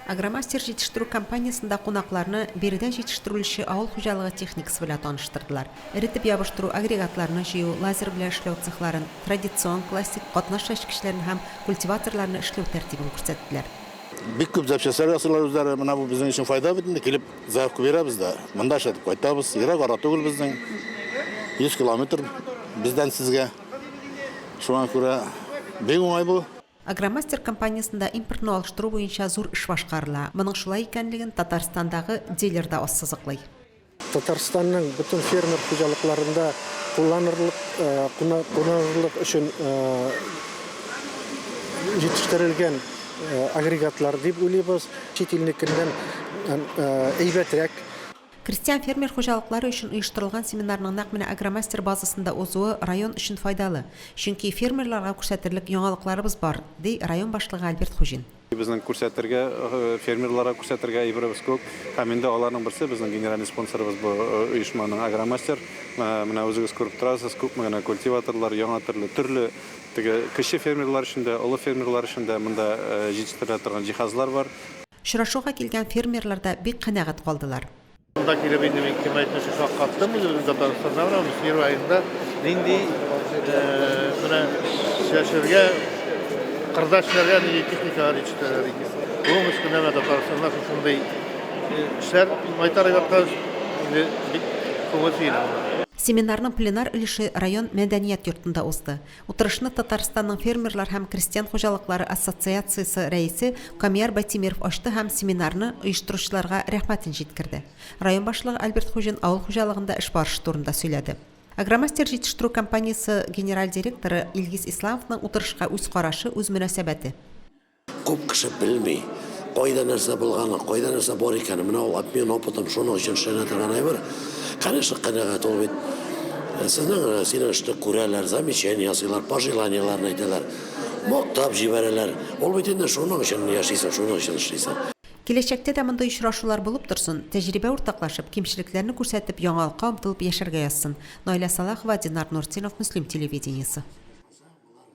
Агромастер жетіштіру компаниясында қонақларны беріден жетіштіріліші ауыл хужалығы техникасы білі таныштырдылар. Ірітіп ябыштыру агрегатларны жию, лазер білі ішлеу цехларын, традицион классик қатнаш шашкішлерін һәм культиваторларны ішлеу тәртибін көрсеттілер. Бик күп запчастьлар ясыйлар үзләре, менә бу безнең өчен файда бит инде, килеп заводка бирәбез дә. Монда эшләтеп кайтабыз. Ерак ара түгел безнең. 100 километр бездән сезгә. Шуңа күрә бик уңай бу. Агромастер компаниясында импортны алыштыру буенча зур эш башкарыла. Моның шулай икәнлеген Татарстандагы дилерда ассызыклый. Татарстанның бүтән фермер хуҗалыкларында кулланырлык өчен җитештерелгән агрегатлар дип уйлыйбыз. Чит илнекеннән әйбәтрәк. Крестьян фермер хуҗалыклары өчен оештырылган семинарның нәкъ менә агромастер базасында узуы район өчен файдалы. Чөнки фермерларга күрсәтерлек яңалыкларыбыз бар, ди район башлыгы Альберт Хужин. Безнең күрсәтергә, фермерларга күрсәтергә әйберебез күп. Һәм инде аларның берсе безнең генераль спонсорыбыз бу оешманың агромастер. Менә үзегез күреп торасыз, күпме генә культиваторлар, яңа төрле кече фермерлар өчен дә, олы фермерлар өчен дә монда җитештерелә торган җиһазлар бар. Шурашуга килгән фермерлар да бик канәгать калдылар. Bundan kere benim hikmetine şu şakattım mı diyoruz Tataristan'da var ama Sivri ayında nindi buna şaşırga kardeşlerden iyi teknikler içtiler ikisi. Bu müşküne ve Tataristan'da şunday işler maytarı yaptığız bir kovasıyla. Семинарның пленар өлеше район мәдәният йортында узды. Утырышны Татарстанның фермерлар һәм крестьян хуҗалыклары ассоциациясе рәисе Камияр Байтимиров ачты һәм семинарны оештыручыларга рәхмәтен җиткерде. Район башлыгы Альберт Хужин авыл хуҗалыгында эш барышы турында сөйләде. Агромастер җитештерү компаниясе генераль директоры Илгиз Исламовның утырышка үз карашы, үз мөнәсәбәте. Күп кеше белми, кайда нәрсә булганын, кайда нәрсә бар икәнен, менә ул обмен опытын шуның өчен эшләнә торган әйбер. Конечно, канәгать ул бит. Синең эшне күрәләр, замечание ясыйлар, пожеланияларны әйтәләр. Мактап җибәрәләр. Ул бит инде шуның өчен яшисең, шуның өчен эшлисең. Киләчәктә дә мондай очрашулар булып торсын, тәҗрибә уртаклашып, кимчелекләрне күрсәтеп, яңалыкка омтылып яшәргә язсын. Наиля Салахова, Динар Нуртинов, Муслим телевидениесе.